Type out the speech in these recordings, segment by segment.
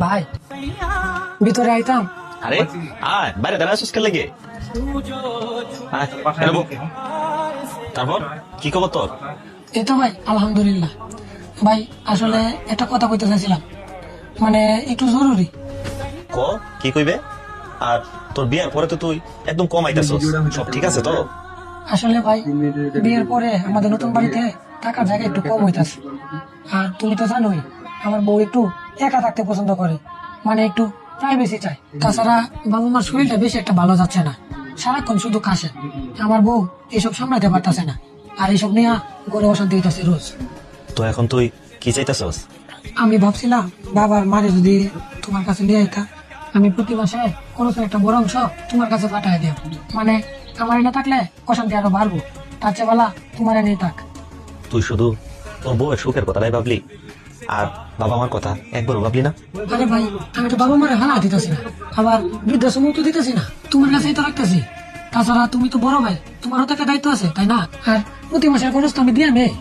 ভাই ভিতরে আইতাম। আরে আয় বাইরে দাঁড়া আছিস কেন লেগে? আয়, এনে বস। তারপর কি খবর তোর? এই তো ভাই আলহামদুলিল্লাহ। ভাই আসলে একটা কথা কইতে চাইছিলাম, মানে একটু জরুরি। ক কি কইবে? আর তোর বিয়ার পরে তো তুই একদম কম আইতাছস, সব ঠিক আছে তো? আসলে ভাই বিয়ের পরে আমাদের নতুন বাড়িতে টাকার জায়গা একটু কম হইতাছে। আর তুমি তো জানোই আমার বউ একটু একা থাকতে পছন্দ করে, মানে একটু প্রাইভেসি চাই। তাছাড়া বাবা মার শরীরটা বেশি একটা ভালো যাচ্ছে না, সারাক্ষণ শুধু কাশে। আমার বউ এসব সামলাতে পারতাছে না, আর এইসব নিয়ে গড়ে অশান্তি হইতাছে রোজ। তো এখন তুই কি চাইতাছস? আমি ভাবছিলাম বাবার মারে যদি তোমার কাছে নিয়ে আইতা, আমি প্রতি মাসে খরচের একটা বড় অংশ তোমার কাছে পাঠাই দেব। মানে আমার এনে থাকলে অশান্তি আরো বাড়বো, তার চেয়ে বেলা তোমার এনেই থাক। তুই শুধু তোর বউয়ের সুখের কথাটাই ভাবলি, আর বাবা মার কথা একবারও ভাবলি না? আরে ভাই আমি তো বাবা মারে হালা দিতেছি না, আবার বৃদ্ধাশ্রম তো দিতেছি না, তোমার কাছেই তো রাখতেছি। তাছাড়া তুমি তো বড় ভাই, তোমারও তো একটা দায়িত্ব আছে তাই না? আর প্রতি মাসের খরচ তো আমি দিয়ে নেই।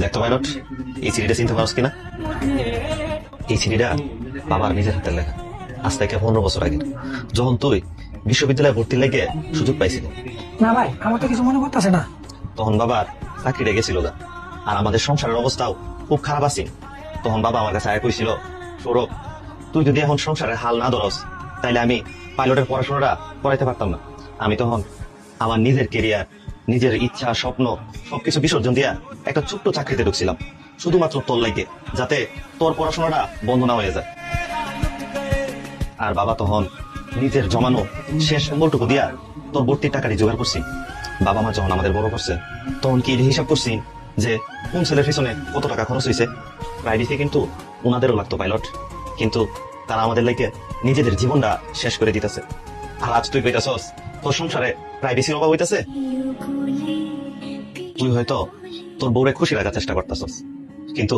দেখতো পাইলট, এই চিঠিটা চিনতে পারস কিনা? এই চিঠিটা বাবার নিজের হাতের লেখা, আজ থেকে 15 বছর আগে, যখন তুই বিশ্ববিদ্যালয়ে ভর্তির লেগে সুযোগ পাইছিল। না ভাই আমার তো কিছু মনে করতেছে না। তখন বাবার চাকরিটা গেছিল গা, আর আমাদের সংসারের অবস্থাও খুব খারাপ আছে। তখন বাবা আমার কাছে আয় কইছিল, সৌরভ তুই যদি এখন সংসারের হাল না ধরস তাইলে আমি পাইলটের পড়াশোনাটা করাইতে পারতাম না। আমি তখন আমার নিজের কেরিয়ার, নিজের ইচ্ছা, স্বপ্ন সবকিছু বিসর্জন দিয়া একটা ছোট্ট চাকরিতে ঢুকছিলাম, শুধুমাত্র তোর লাগে, যাতে তোর পড়াশোনাটা বন্ধ না হয়ে যায়। আর বাবা তখন নিজের জমানো শেষ সম্বলটুকু দিয়া তোর ভর্তির টাকাটি জোগাড় করছি। বাবা মা যখন আমাদের বড় করছে তখন কি হিসাব করছি যে কোন ছেলের পিছনে কত টাকা খরচ হয়েছে। প্রাইভেসি কিন্তু ওনাদেরও লাগতো পাইলট, কিন্তু তারা আমাদের লাইকে নিজেদের জীবনটা শেষ করে দিতেছে। আর আজ তুই কইতাছস তোর সংসারে প্রাইভেসির অভাব হইতেছে। তুই হয়তো তোর বউরে খুশি রাখার চেষ্টা করতেছস, কিন্তু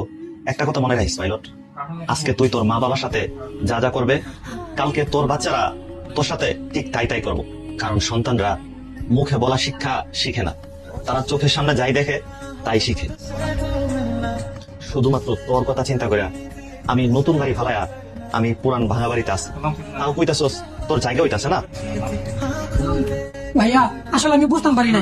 একটা কথা মনে রাখিস পাইলট, আজকে তুই তোর মা বাবার সাথে যা যা করবে, কালকে তোর বাচ্চারা তোর সাথে ঠিক তাই তাই করবো। কারণ সন্তানরা মুখে বলা শিক্ষা শিখে না, তারা চোখের সামনে যাই দেখে তাই শিখে। শুধুমাত্র তোর কথা চিন্তা করে আমি নতুন বাড়ি ভালায়া আমি পুরান ভাঙা বাড়িতে আছি, তাও কইতাছস তোর জায়গা হইতাছে না। ভাইয়া আসলে আমি বুঝতাম পারি না।